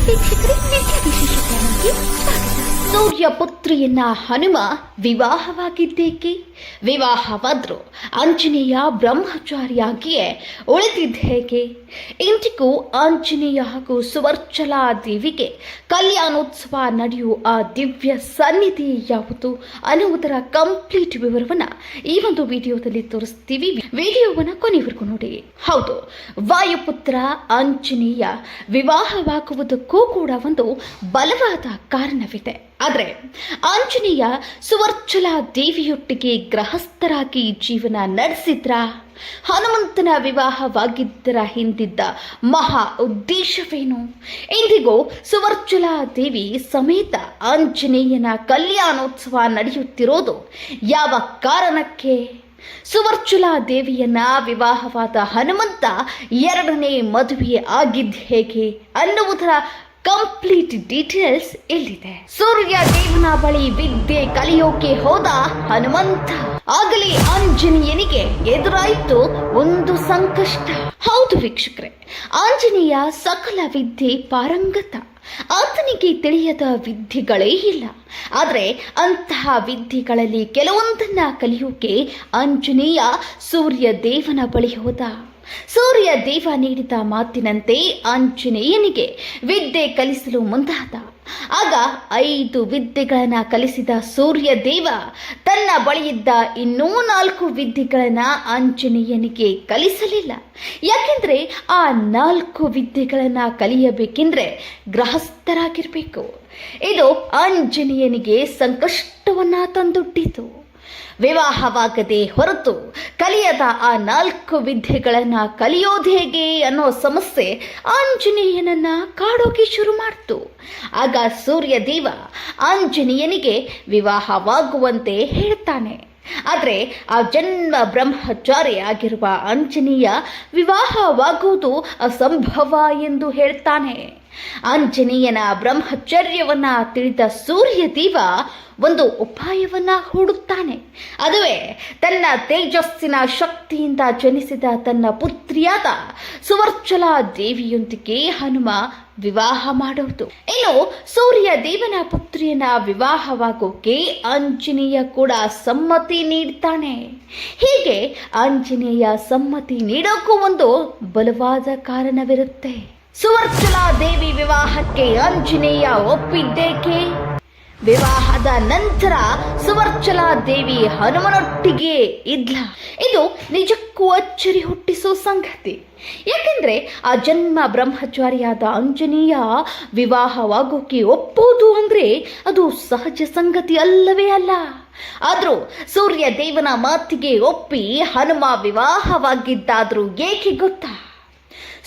ವೀಕ್ಷಕರೇ, ವಿಶೇಷ ಚಾನಲ್ಗೆ ಸ್ವಾಗತ. ಸೂರ್ಯ ಪುತ್ರಿಯನ್ನ ಹನುಮ ವಿವಾಹವಾಗಿದ್ದೇಕೆ? ವಿವಾಹವಾದ್ರು ಆಂಜನೇಯ ಬ್ರಹ್ಮಚಾರಿಯಾಗಿಯೇ ಉಳಿದಿದ್ದೇಕೆ? ಇಂದಿಗೂ ಆಂಜನೇಯ ಹಾಗೂ ಸುವರ್ಚಲಾ ದೇವಿಗೆ ಕಲ್ಯಾಣೋತ್ಸವ ನಡೆಯುವ ಆ ದಿವ್ಯ ಸನ್ನಿಧಿ ಯಾವುದು ಅನ್ನುವುದರ ಕಂಪ್ಲೀಟ್ ವಿವರವನ್ನ ಈ ಒಂದು ವಿಡಿಯೋದಲ್ಲಿ ತೋರಿಸ್ತೀವಿ. ವಿಡಿಯೋವನ್ನ ಕೊನೆವರೆಗೂ ನೋಡಿ. ಹೌದು, ವಾಯುಪುತ್ರ ಆಂಜನೇಯ ವಿವಾಹವಾಗುವುದಕ್ಕೂ ಕೂಡ ಒಂದು ಬಲವಾದ ಕಾರಣವಿದೆ. ಆದರೆ ಆಂಜನೇಯ ಸುವರ್ಚಲಾ ದೇವಿಯೊಟ್ಟಿಗೆ ಗೃಹಸ್ಥರಾಗಿ ಜೀವನ ನಡೆಸಿದ್ರ? ಹನುಮಂತನ ವಿವಾಹವಾಗಿದ್ದರ ಹಿಂದಿದ್ದ ಮಹಾ ಉದ್ದೇಶವೇನು? ಇಂದಿಗೂ ಸುವರ್ಚಲಾ ದೇವಿ ಸಮೇತ ಆಂಜನೇಯನ ಕಲ್ಯಾಣೋತ್ಸವ ನಡೆಯುತ್ತಿರೋದು ಯಾವ ಕಾರಣಕ್ಕೆ? ಸುವರ್ಚಲಾ ದೇವಿಯನ್ನ ವಿವಾಹವಾದ ಹನುಮಂತ ಎರಡನೇ ಮದುವೆ ಆಗಿದ್ದ ಹೇಗೆ ಅನ್ನುವುದರ ಕಂಪ್ಲೀಟ್ ಡೀಟೇಲ್ಸ್ ಇಲ್ಲಿದೆ. ಸೂರ್ಯ ದೇವನ ಬಳಿ ವಿದ್ಯೆ ಕಲಿಯೋಕೆ ಹೋದ ಹನುಮಂತ ಆಗಲೇ ಆಂಜನೇಯನಿಗೆ ಎದುರಾಯಿತು ಒಂದು ಸಂಕಷ್ಟ. ಹೌದು ವೀಕ್ಷಕರೇ, ಆಂಜನೇಯ ಸಕಲ ವಿದ್ಯೆ ಪಾರಂಗತ. ಆತನಿಗೆ ತಿಳಿಯದ ವಿದ್ಯೆಗಳೇ ಇಲ್ಲ. ಆದರೆ ಅಂತಹ ವಿದ್ಯೆಗಳಲ್ಲಿ ಕೆಲವೊಂದನ್ನ ಕಲಿಯೋಕೆ ಆಂಜನೇಯ ಸೂರ್ಯ ದೇವನ ಬಳಿ ಹೋದ. ಸೂರ್ಯ ದೇವ ನೀಡಿದ ಮಾತಿನಂತೆ ಆಂಜನೇಯನಿಗೆ ವಿದ್ಯೆ ಕಲಿಸಲು ಮುಂದಾದ. ಆಗ 5 ವಿದ್ಯೆಗಳನ್ನ ಕಲಿಸಿದ ಸೂರ್ಯ ದೇವ ತನ್ನ ಬಳಿಯಿದ್ದ ಇನ್ನೂ 4 ವಿದ್ಯೆಗಳನ್ನ ಆಂಜನೇಯನಿಗೆ ಕಲಿಸಲಿಲ್ಲ. ಯಾಕೆಂದ್ರೆ ಆ 4 ವಿದ್ಯೆಗಳನ್ನ ಕಲಿಯಬೇಕೆಂದ್ರೆ ಗೃಹಸ್ಥರಾಗಿರ್ಬೇಕು. ಇದು ಆಂಜನೇಯನಿಗೆ ಸಂಕಷ್ಟವನ್ನ ತಂದೊಡ್ಡಿತು. ವಿವಾಹವಾಗದೆ ಹೊರತು ಕಲಿಯದ ಆ 4 ವಿದ್ಯೆಗಳನ್ನ ಕಲಿಯೋದು ಹೇಗೆ ಅನ್ನೋ ಸಮಸ್ಯೆ ಆಂಜನೇಯನನ್ನ ಕಾಡೋಕೆ ಶುರು ಮಾಡ್ತು. ಆಗ ಸೂರ್ಯ ದೇವ ಆಂಜನೇಯನಿಗೆ ವಿವಾಹವಾಗುವಂತೆ ಹೇಳ್ತಾನೆ. ಆದರೆ ಆ ಜನ್ಮ ಬ್ರಹ್ಮಚಾರಿ ಆಗಿರುವ ಆಂಜನೇಯ ವಿವಾಹವಾಗುವುದು ಅಸಂಭವ ಎಂದು ಹೇಳ್ತಾನೆ. ಆಂಜನೇಯನ ಬ್ರಹ್ಮಚರ್ಯವನ್ನ ತಿಳಿದ ಸೂರ್ಯ ದೇವ ಒಂದು ಉಪಾಯವನ್ನ ಹೂಡುತ್ತಾನೆ. ಅದುವೇ ತನ್ನ ತೇಜಸ್ಸಿನ ಶಕ್ತಿಯಿಂದ ಜನಿಸಿದ ತನ್ನ ಪುತ್ರಿಯಾದ ಸುವರ್ಚಲಾ ದೇವಿಯೊಂದಿಗೆ ಹನುಮ ವಿವಾಹ ಮಾಡೋದು. ಇನ್ನು ಸೂರ್ಯ ದೇವನ ಪುತ್ರಿಯನ್ನ ವಿವಾಹವಾಗೋಕೆ ಆಂಜನೇಯ ಕೂಡ ಸಮ್ಮತಿ ನೀಡ್ತಾನೆ. ಹೀಗೆ ಆಂಜನೇಯ ಸಮ್ಮತಿ ನೀಡೋಕ್ಕೂ ಒಂದು ಬಲವಾದ ಕಾರಣವಿರುತ್ತೆ. ಸುವರ್ಚಲಾ ದೇವಿ ವಿವಾಹಕ್ಕೆ ಆಂಜನೇಯ ಒಪ್ಪಿದ್ದೇಕೆ? ವಿವಾಹದ ನಂತರ ಸುವರ್ಚಲಾ ದೇವಿ ಹನುಮನೊಟ್ಟಿಗೆ ಇದ್ಲ. ಇದು ನಿಜಕ್ಕೂ ಅಚ್ಚರಿ ಹುಟ್ಟಿಸೋ ಸಂಗತಿ. ಯಾಕೆಂದ್ರೆ ಆ ಜನ್ಮ ಬ್ರಹ್ಮಚಾರಿಯಾದ ಆಂಜನೇಯ ವಿವಾಹವಾಗೋಕೆ ಒಪ್ಪೋದು ಅಂದ್ರೆ ಅದು ಸಹಜ ಸಂಗತಿ ಅಲ್ಲವೇ ಅಲ್ಲ. ಆದ್ರೂ ಸೂರ್ಯ ದೇವನ ಮಾತಿಗೆ ಒಪ್ಪಿ ಹನುಮ ವಿವಾಹವಾಗಿದ್ದಾದ್ರೂ ಏಕೆ ಗೊತ್ತಾ?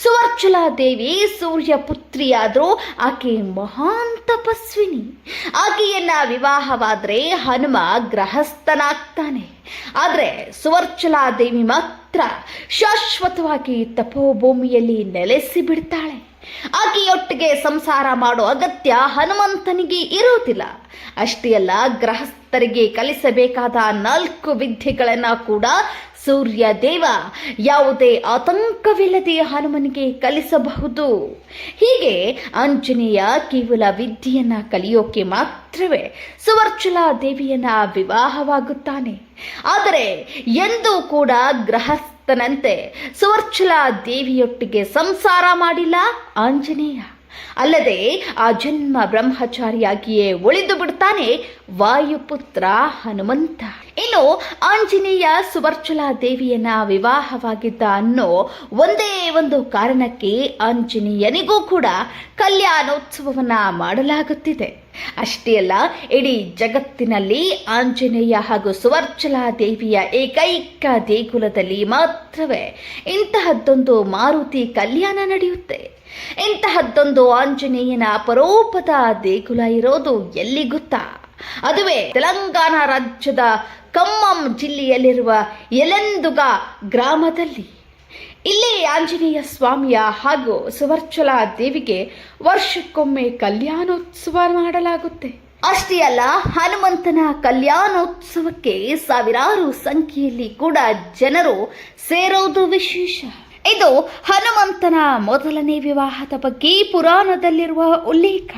ಸುವರ್ಚಲಾ ದೇವಿ ಸೂರ್ಯ ಪುತ್ರಿಯಾದ್ರೂ ಆಕೆ ಮಹಾನ್ ತಪಸ್ವಿನಿ. ಆಕೆಯನ್ನ ವಿವಾಹವಾದ್ರೆ ಹನುಮ ಗೃಹಸ್ಥನಾಗ್ತಾನೆ. ಆದ್ರೆ ಸುವರ್ಚಲಾ ದೇವಿ ಮಾತ್ರ ಶಾಶ್ವತವಾಗಿ ತಪೋಭೂಮಿಯಲ್ಲಿ ನೆಲೆಸಿ ಬಿಡ್ತಾಳೆ. ಆಕೆಯೊಟ್ಟಿಗೆ ಸಂಸಾರ ಮಾಡೋ ಅಗತ್ಯ ಹನುಮಂತನಿಗೆ ಇರುವುದಿಲ್ಲ. ಅಷ್ಟೇ ಅಲ್ಲ, ಗೃಹಸ್ಥರಿಗೆ ಕಲಿಸಬೇಕಾದ 4 ವಿದ್ಯೆಗಳನ್ನ ಕೂಡ ಸೂರ್ಯ ದೇವ ಯಾವುದೇ ಆತಂಕವಿಲ್ಲದೆ ಹನುಮನಿಗೆ ಕಲಿಸಬಹುದು. ಹೀಗೆ ಆಂಜನೇಯ ಕೇವಲ ವಿದ್ಯೆಯನ್ನ ಕಲಿಯೋಕೆ ಮಾತ್ರವೇ ಸುವರ್ಚಲಾ ದೇವಿಯನ್ನ ವಿವಾಹವಾಗುತ್ತಾನೆ. ಆದರೆ ಎಂದೂ ಕೂಡ ಗೃಹಸ್ಥನಂತೆ ಸುವರ್ಚಲಾ ದೇವಿಯೊಟ್ಟಿಗೆ ಸಂಸಾರ ಮಾಡಿಲ್ಲ ಆಂಜನೇಯ. ಅಲ್ಲದೆ ಆ ಜನ್ಮ ಬ್ರಹ್ಮಚಾರಿಯಾಗಿಯೇ ಉಳಿದು ಬಿಡ್ತಾನೆ ವಾಯುಪುತ್ರ ಹನುಮಂತ. ಇನ್ನು ಆಂಜನೇಯ ಸುವರ್ಚಲಾ ದೇವಿಯನ್ನ ವಿವಾಹವಾಗಿದ್ದ ಅನ್ನೋ ಒಂದೇ ಒಂದು ಕಾರಣಕ್ಕೆ ಆಂಜನೇಯನಿಗೂ ಕೂಡ ಕಲ್ಯಾಣೋತ್ಸವವನ್ನ ಮಾಡಲಾಗುತ್ತಿದೆ. ಅಷ್ಟೇ ಅಲ್ಲ, ಇಡೀ ಜಗತ್ತಿನಲ್ಲಿ ಆಂಜನೇಯ ಹಾಗೂ ಸುವರ್ಚಲಾ ದೇವಿಯ ಏಕೈಕ ದೇಗುಲದಲ್ಲಿ ಮಾತ್ರವೇ ಇಂತಹದ್ದೊಂದು ಮಾರುತಿ ಕಲ್ಯಾಣ ನಡೆಯುತ್ತೆ. ಇಂತಹದ್ದೊಂದು ಆಂಜನೇಯನ ಅಪರೂಪದ ದೇಗುಲ ಇರೋದು ಎಲ್ಲಿ ಗೊತ್ತಾ? ಅದುವೇ ತೆಲಂಗಾಣ ರಾಜ್ಯದ ಖಮ್ಮಂ ಜಿಲ್ಲೆಯಲ್ಲಿರುವ ಯಲಂದುಗ ಗ್ರಾಮದಲ್ಲಿ. ಇಲ್ಲಿ ಆಂಜನೇಯ ಸ್ವಾಮಿಯ ಹಾಗೂ ಸುವರ್ಚಲಾ ದೇವಿಗೆ ವರ್ಷಕ್ಕೊಮ್ಮೆ ಕಲ್ಯಾಣೋತ್ಸವ ಮಾಡಲಾಗುತ್ತೆ. ಅಷ್ಟೇ ಅಲ್ಲ, ಹನುಮಂತನ ಕಲ್ಯಾಣೋತ್ಸವಕ್ಕೆ ಸಾವಿರಾರು ಸಂಖ್ಯೆಯಲ್ಲಿ ಕೂಡ ಜನರು ಸೇರೋದು ವಿಶೇಷ. ಇದು ಹನುಮಂತನ ಮೊದಲನೇ ವಿವಾಹದ ಬಗ್ಗೆ ಪುರಾಣದಲ್ಲಿರುವ ಉಲ್ಲೇಖ.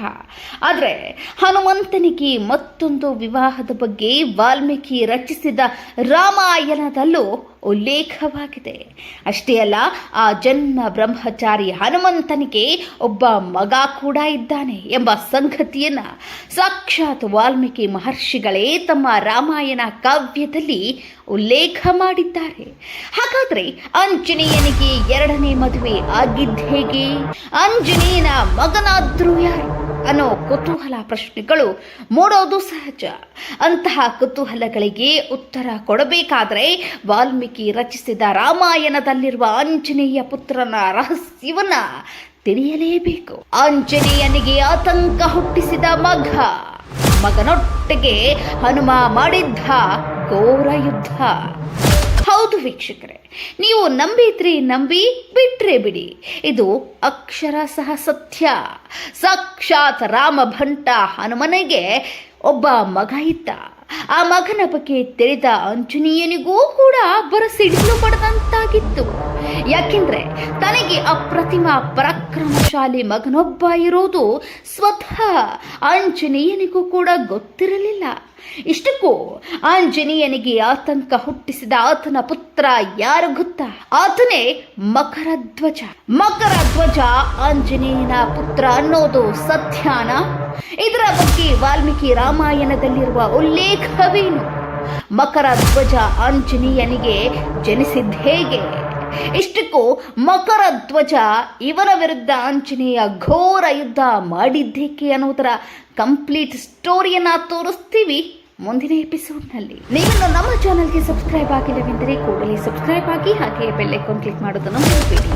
ಆದರೆ ಹನುಮಂತನಿಗೆ ಮತ್ತೊಂದು ವಿವಾಹದ ಬಗ್ಗೆ ವಾಲ್ಮೀಕಿ ರಚಿಸಿದ ರಾಮಾಯಣದಲ್ಲೂ ಉಲ್ಲೇಖವಾಗಿದೆ. ಅಷ್ಟೇ ಅಲ್ಲ, ಆ ಜನ್ಮ ಬ್ರಹ್ಮಚಾರಿ ಹನುಮಂತನಿಗೆ ಒಬ್ಬ ಮಗ ಕೂಡ ಇದ್ದಾನೆ ಎಂಬ ಸಂಗತಿಯನ್ನ ಸಾಕ್ಷಾತ್ ವಾಲ್ಮೀಕಿ ಮಹರ್ಷಿಗಳೇ ತಮ್ಮ ರಾಮಾಯಣ ಕಾವ್ಯದಲ್ಲಿ ಉಲ್ಲೇಖ ಮಾಡಿದ್ದಾರೆ. ಹಾಗಾದ್ರೆ ಆಂಜನೇಯನಿಗೆ ಎರಡನೇ ಮದುವೆ ಆಗಿದ್ದೇಗೆ? ಆಂಜನೇಯನ ಮಗನಾದ್ರೂ ಯಾರು ಅನ್ನೋ ಕುತೂಹಲ ಪ್ರಶ್ನೆಗಳು ಮೂಡೋದು ಸಹಜ. ಅಂತಹ ಕುತೂಹಲಗಳಿಗೆ ಉತ್ತರ ಕೊಡಬೇಕಾದ್ರೆ ವಾಲ್ಮೀಕಿ ರಚಿಸಿದ ರಾಮಾಯಣದಲ್ಲಿರುವ ಆಂಜನೇಯ ಪುತ್ರನ ರಹಸ್ಯವನ್ನ ತಿಳಿಯಲೇಬೇಕು. ಆಂಜನೇಯನಿಗೆ ಆತಂಕ ಹುಟ್ಟಿಸಿದ ಮಗನೊಟ್ಟಿಗೆ ಹನುಮ ಮಾಡಿದ್ದ ಘೋರ ಯುದ್ಧ. ಹೌದು ವೀಕ್ಷಕರೇ, ನೀವು ನಂಬಿದ್ರೆ ನಂಬಿ, ಬಿಟ್ರೆ ಬಿಡಿ, ಇದು ಅಕ್ಷರಶಃ ಸತ್ಯ. ಸಾಕ್ಷಾತ್ ರಾಮಭಂಟ ಹನುಮನಿಗೆ ಒಬ್ಬ ಮಗ ಇದ್ದ. ಆ ಮಗನ ಬಗ್ಗೆ ತಿಳಿದ ಆಂಜನೇಯನಿಗೂ ಕೂಡ ಬರಸಿಡಿಲು ಪಡೆದಂತಾಗಿತ್ತು. ಯಾಕೆಂದ್ರೆ ತನಗೆ ಅಪ್ರತಿಮ ಪರಾಕ್ರಮಶಾಲಿ ಮಗನೊಬ್ಬ ಇರೋದು ಸ್ವತಃ ಆಂಜನೇಯನಿಗೂ ಕೂಡ ಗೊತ್ತಿರಲಿಲ್ಲ. ಇಷ್ಟಕ್ಕೂ ಆಂಜನೇಯನಿಗೆ ಆತಂಕ ಹುಟ್ಟಿಸಿದ ಆತನ ಪುತ್ರ ಯಾರು ಗೊತ್ತಾ? ಆತನೇ ಮಕರಧ್ವಜ. ಮಕರಧ್ವಜ ಆಂಜನೇಯನ ಪುತ್ರ ಅನ್ನೋದು ಸತ್ಯಾನ? ಇದರ ಬಗ್ಗೆ ವಾಲ್ಮೀಕಿ ರಾಮಾಯಣದಲ್ಲಿರುವ ಉಲ್ಲೇಖವೇನು? ಮಕರಧ್ವಜ ಆಂಜನೇಯನಿಗೆ ಜನಿಸಿದ ಹೇಗೆ? ಇಷ್ಟಕ್ಕೂ ಮಕರಧ್ವಜ ಇವರ ವಿರುದ್ಧ ಆಂಜನೇಯ ಘೋರ ಯುದ್ಧ ಮಾಡಿದ್ದೇಕೆ ಅನ್ನೋದರ ಕಂಪ್ಲೀಟ್ ಸ್ಟೋರಿಯನ್ನ ತೋರಿಸ್ತೀವಿ ಮುಂದಿನ ಎಪಿಸೋಡ್ನಲ್ಲಿ. ನೀವಿನ್ನು ನಮ್ಮ ಚಾನಲ್ಗೆ ಸಬ್ಸ್ಕ್ರೈಬ್ ಆಗಿಲ್ಲವೆಂದರೆ ಕೂಡಲೇ ಸಬ್ಸ್ಕ್ರೈಬ್ ಆಗಿ, ಹಾಗೆ ಬೆಲ್ ಐಕಾನ್ ಕ್ಲಿಕ್ ಮಾಡೋದನ್ನು ಮರೆಯಬೇಡಿ.